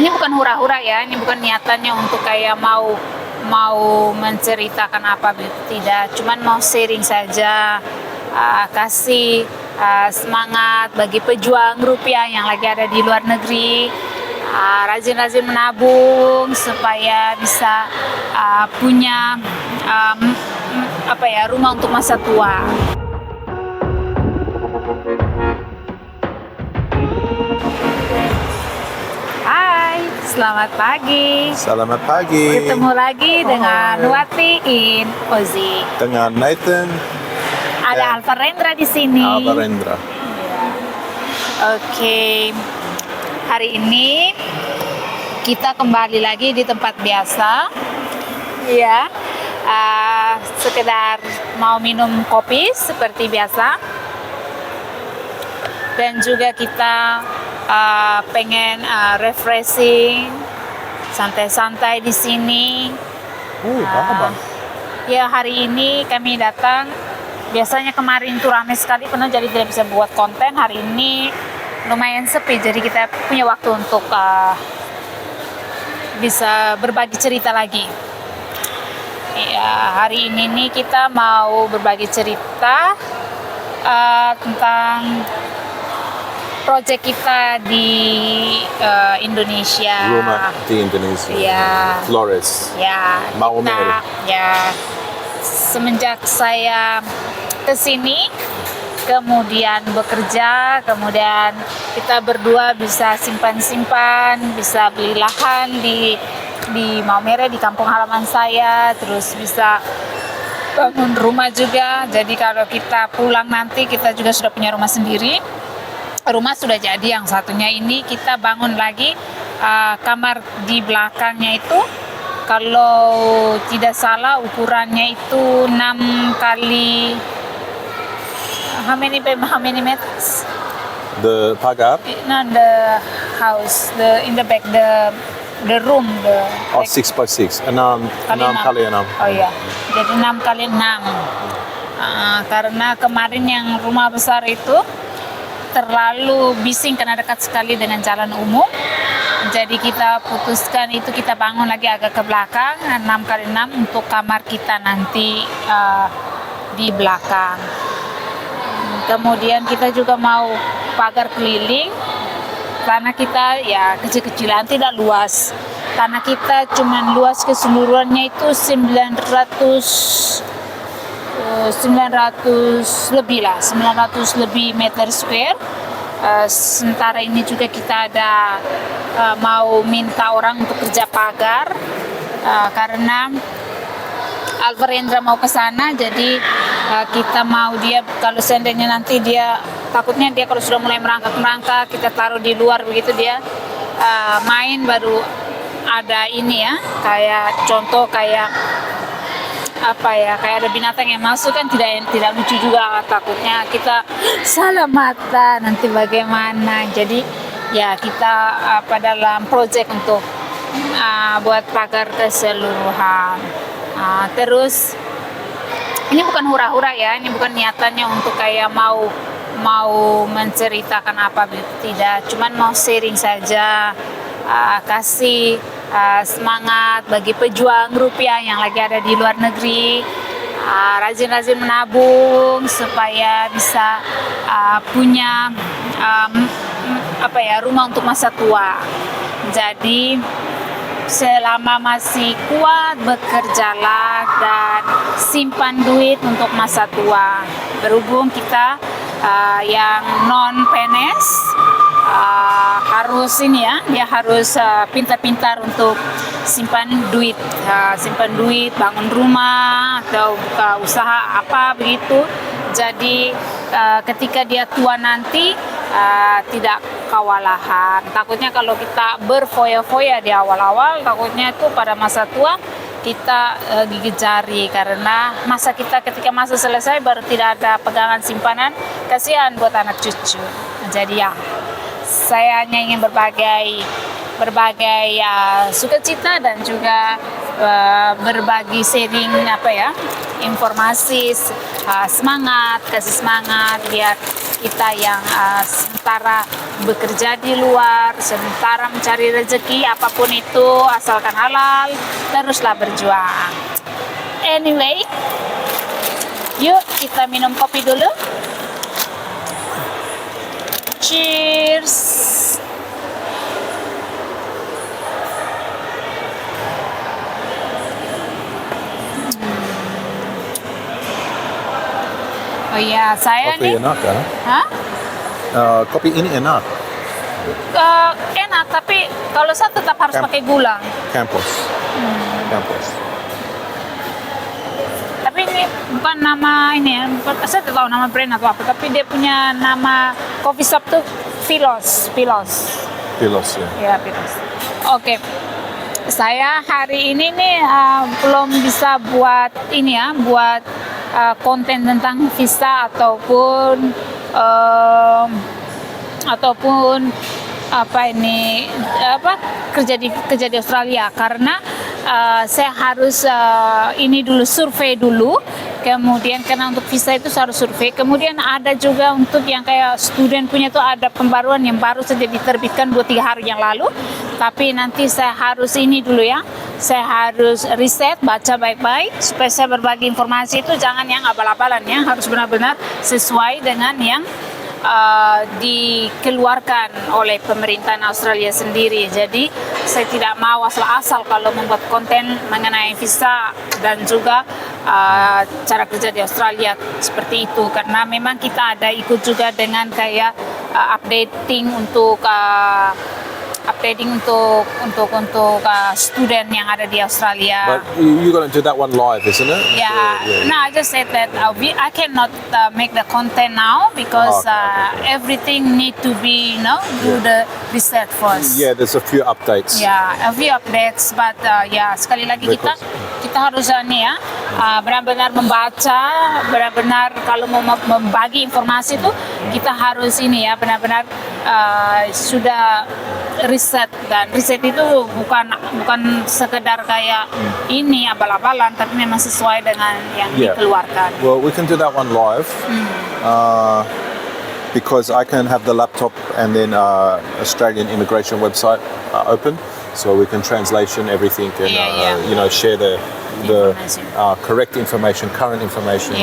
Ini bukan hura-hura ya, ini bukan niatannya untuk kayak mau menceritakan apa, tidak, cuman mau sharing saja, kasih semangat bagi pejuang rupiah yang lagi ada di luar negeri, rajin-rajin menabung supaya bisa punya rumah untuk masa tua. Hai, selamat pagi. Selamat pagi. Ketemu lagi dengan Wati in Ozi. Dengan Nathan. Ada Alfa Rendra di sini. Alfa Rendra. Oke. Hari ini kita kembali lagi di tempat biasa. Ya. Sekedar mau minum kopi seperti biasa. Dan juga kita pengen refreshing, santai-santai di sini. Ya, hari ini kami datang. Biasanya kemarin tuh ramai sekali penuh, jadi tidak bisa buat konten. Hari ini lumayan sepi, jadi kita punya waktu untuk bisa berbagi cerita lagi. Ya, hari ini nih kita mau berbagi cerita tentang proyek kita di Indonesia. Rumah di Indonesia. Ya. Flores. Ya. Maumere. Ya. Semenjak saya kesini, kemudian bekerja, kemudian kita berdua bisa simpan-simpan, bisa beli lahan di Maumere, di kampung halaman saya, terus bisa bangun rumah juga. Jadi kalau kita pulang nanti kita juga sudah punya rumah sendiri. Rumah sudah jadi, yang satunya ini kita bangun lagi kamar di belakangnya itu, kalau tidak salah ukurannya itu 6 kali how many meters? The pagar. No, the house, in the back, the room, 6x6. 6 kali 6. Oh iya, jadi 6 kali 6. Karena kemarin yang rumah besar itu terlalu bising karena dekat sekali dengan jalan umum. Jadi kita putuskan itu kita bangun lagi agak ke belakang 6 kali 6 untuk kamar kita nanti di belakang. Kemudian kita juga mau pagar keliling. Tanah kita ya kecil-kecilan, tidak luas. Tanah kita cuman luas keseluruhannya itu 900 lebih meter square. Sementara ini juga kita ada mau minta orang untuk kerja pagar karena Alfa Rendra mau ke sana, jadi kita mau dia kalau seandainya nanti dia takutnya dia kalau sudah mulai merangkak kita taruh di luar begitu, dia main baru ada ini ya, kayak contoh kayak kayak ada binatang yang masuk kan tidak lucu juga, takutnya kita salah mata nanti bagaimana. Jadi ya kita dalam proyek untuk buat pagar keseluruhan. Terus ini bukan hura-hura ya, ini bukan niatannya untuk kayak mau menceritakan apa, tidak, cuman mau sharing saja, kasih semangat bagi pejuang rupiah yang lagi ada di luar negeri, rajin-rajin menabung supaya bisa punya rumah untuk masa tua. Jadi selama masih kuat, bekerjalah dan simpan duit untuk masa tua. Berhubung kita yang non PNS harus ini ya, dia harus pintar-pintar untuk simpan duit, bangun rumah atau buka usaha apa begitu. Jadi ketika dia tua nanti tidak kewalahan. Takutnya kalau kita berfoya-foya di awal-awal, takutnya itu pada masa tua kita gigit jari, karena masa kita ketika masa selesai baru tidak ada pegangan simpanan, kasihan buat anak cucu. Jadi ya, saya hanya ingin berbagai sukacita dan juga berbagi sharing informasi, semangat, kasih semangat biar kita yang sementara bekerja di luar, sementara mencari rezeki apapun itu asalkan halal, teruslah berjuang. Anyway, yuk kita minum kopi dulu. Cheers. Oh iya, saya Kopi nih. enak kan? Hah? Kopi ini enak. Enak, tapi kalau saya tetap harus pakai gula. Campos. Campos. Tapi ini bukan nama ini ya, saya tidak tahu nama brand atau apa, tapi dia punya nama coffee shop tuh Philos. Pilos ya. Ya, Philos. Oke. Saya hari ini nih belum bisa buat ini ya, buat konten tentang visa ataupun kerja di Australia, karena saya harus ini dulu survei dulu, kemudian karena untuk visa itu saya harus survei, kemudian ada juga untuk yang kayak student punya tuh ada pembaruan yang baru saja diterbitkan 2-3 hari yang lalu, tapi nanti saya harus ini dulu ya, saya harus riset, baca baik-baik supaya saya berbagi informasi itu jangan yang abal-abalan ya, harus benar-benar sesuai dengan yang dikeluarkan oleh pemerintahan Australia sendiri. Jadi saya tidak mau asal-asal kalau membuat konten mengenai visa dan juga cara kerja di Australia seperti itu, karena memang kita ada ikut juga dengan kayak updating untuk student yang ada di Australia. But you're going to do that one live, isn't it? Yeah. No, I just said that I cannot make the content now because Okay. everything need to be, do the research first. Yeah, there's a few updates. Yeah, a few updates, but sekali lagi kita harus benar-benar membaca, benar-benar kalau mau membagi informasi itu kita harus ini ya, benar-benar sudah riset, dan riset itu bukan sekedar kayak ini abal-abalan, tapi memang sesuai dengan yang dikeluarkan. Well, we can do that one live. Because I can have the laptop and then Australian immigration website open, so we can translation everything and share the correct information, current information.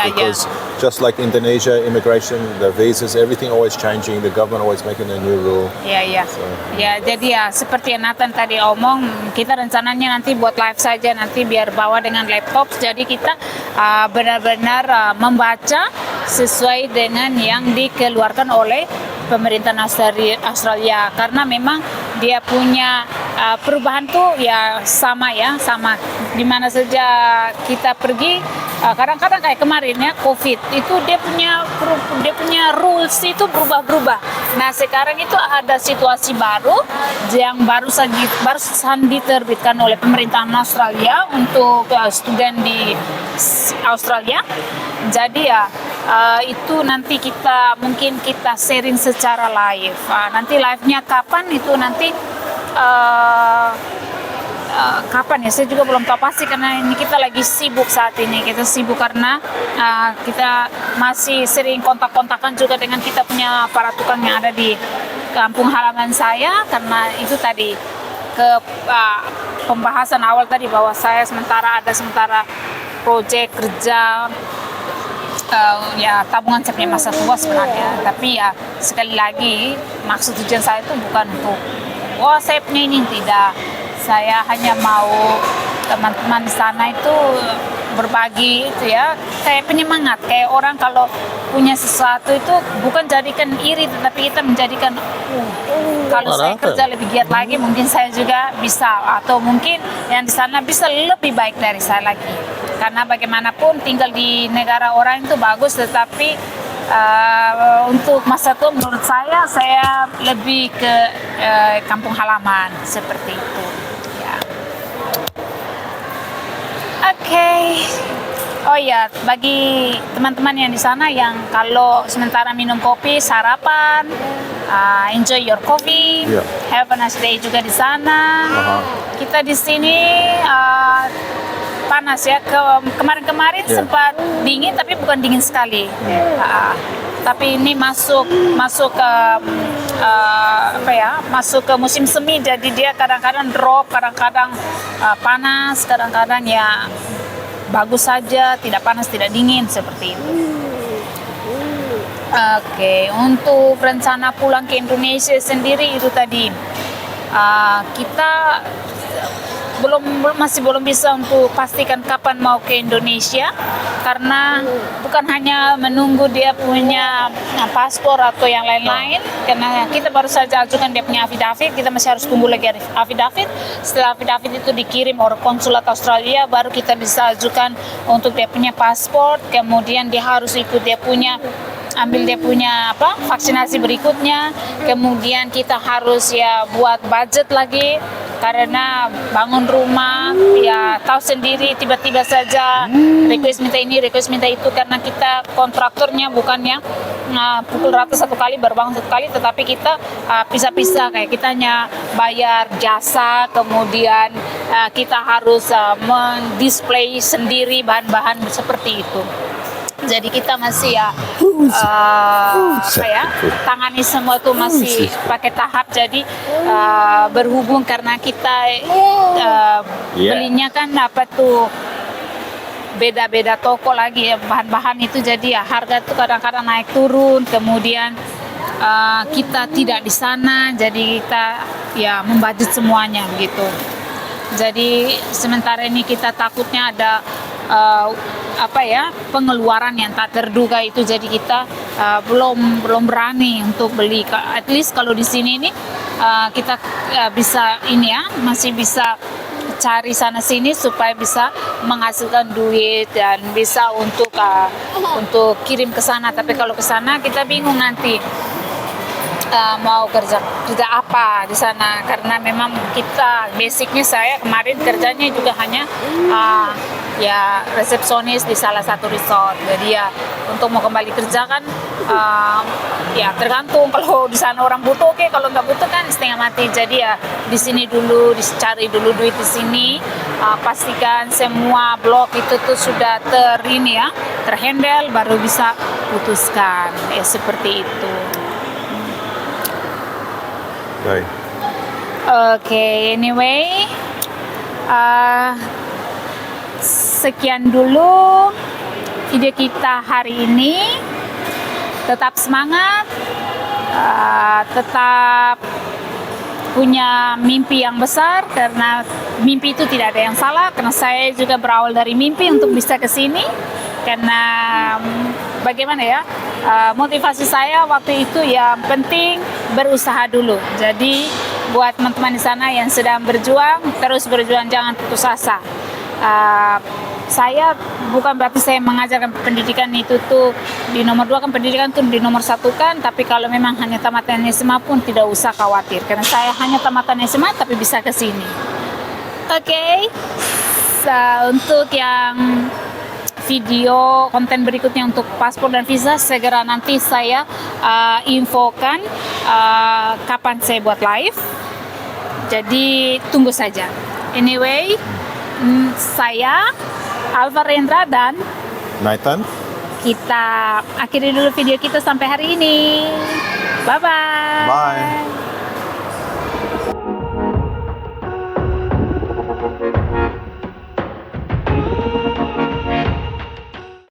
Because just like Indonesia immigration, the visas, everything always changing. The government always making a new rule. Jadi seperti yang Nathan tadi omong, kita rencananya nanti buat live saja nanti biar bawa dengan laptop. Jadi kita benar-benar membaca sesuai dengan yang dikeluarkan oleh pemerintahan Australia, karena memang dia punya perubahan tuh ya sama di mana saja kita pergi. Kadang-kadang kayak kemarin ya COVID itu dia punya rules itu berubah-berubah. Nah sekarang itu ada situasi baru yang barusan diterbitkan oleh pemerintahan Australia untuk student di Australia. Jadi itu nanti mungkin kita sharing secara live. Nanti live-nya kapan itu nanti kapan ya, saya juga belum tahu pasti, karena ini kita lagi sibuk saat ini. Kita sibuk karena kita masih sering kontak-kontakan juga dengan kita punya para tukang yang ada di kampung halaman saya, karena itu tadi pembahasan awal tadi bahwa saya sementara proyek kerja tabungan saya punya masa tua sebenarnya, tapi ya sekali lagi maksud tujuan saya itu bukan untuk saya punya ini, tidak. Saya hanya mau teman-teman di sana itu berbagi itu ya, kayak penyemangat, kayak orang kalau punya sesuatu itu bukan jadikan iri, tetapi kita menjadikan kalau saya kerja lebih giat lagi mungkin saya juga bisa, atau mungkin yang di sana bisa lebih baik dari saya lagi, karena bagaimanapun tinggal di negara orang itu bagus, tetapi untuk masa tua menurut saya lebih ke kampung halaman seperti itu. Oke. Oh ya, bagi teman-teman yang di sana yang kalau sementara minum kopi, sarapan, enjoy your coffee, have a nice day juga di sana. Kita di sini panas ya. Kemarin-kemarin sempat dingin tapi bukan dingin sekali. Tapi ini masuk ke masuk ke musim semi, jadi dia kadang-kadang drop, kadang-kadang panas, kadang-kadang ya bagus saja, tidak panas tidak dingin seperti itu. Oke, untuk rencana pulang ke Indonesia sendiri itu tadi kita masih belum bisa untuk pastikan kapan mau ke Indonesia, karena bukan hanya menunggu dia punya paspor atau yang lain-lain, karena kita baru saja ajukan dia punya affidavit, kita masih harus tunggu lagi affidavit. Setelah affidavit itu dikirim oleh konsulat Australia, baru kita bisa ajukan untuk dia punya paspor, kemudian dia harus ikut ambil dia punya vaksinasi berikutnya, kemudian kita harus ya buat budget lagi, karena bangun rumah ya tahu sendiri, tiba-tiba saja request minta ini, request minta itu, karena kita kontraktornya bukannya pukul rata satu kali baru bangun satu kali, tetapi kita pisah-pisah, kayak kita hanya bayar jasa, kemudian kita harus mendisplay sendiri bahan-bahan seperti itu. Jadi kita masih tangani semua itu masih pakai tahap. Jadi berhubung karena kita belinya kan beda-beda toko lagi ya bahan-bahan itu, jadi ya harga itu kadang-kadang naik turun. Kemudian kita tidak di sana, jadi kita ya membudget semuanya gitu. Jadi sementara ini kita takutnya ada pengeluaran yang tak terduga itu, jadi kita belum berani untuk beli. At least kalau di sini ini kita bisa masih bisa cari sana sini supaya bisa menghasilkan duit dan bisa untuk kirim ke sana. Tapi kalau ke sana kita bingung nanti mau kerja apa di sana, karena memang kita basicnya, saya kemarin kerjanya juga hanya resepsionis di salah satu resort. Jadi ya untuk mau kembali kerja kan ya tergantung, kalau di sana orang butuh oke, kalau nggak butuh kan setengah mati. Jadi ya di sini dulu dicari dulu duit di sini, pastikan semua blok itu tuh sudah terhandle, baru bisa putuskan ya seperti itu. Oke, anyway, sekian dulu video kita hari ini. Tetap semangat, tetap punya mimpi yang besar, karena mimpi itu tidak ada yang salah. Karena saya juga berawal dari mimpi untuk bisa ke sini, karena bagaimana ya, motivasi saya waktu itu yang penting berusaha dulu. Jadi buat teman-teman di sana yang sedang berjuang, terus berjuang, jangan putus asa. Saya bukan berarti saya mengajarkan pendidikan itu tuh di nomor 2 kan, pendidikan tuh di nomor 1 kan, tapi kalau memang hanya tamatan SMA pun tidak usah khawatir, karena saya hanya tamatan SMA tapi bisa ke sini. Oke. Untuk yang video konten berikutnya untuk paspor dan visa, segera nanti saya infokan kapan saya buat live, jadi tunggu saja. Anyway, saya Alva Rendra dan Nathan, kita akhiri dulu video kita sampai hari ini. Bye-bye. Bye.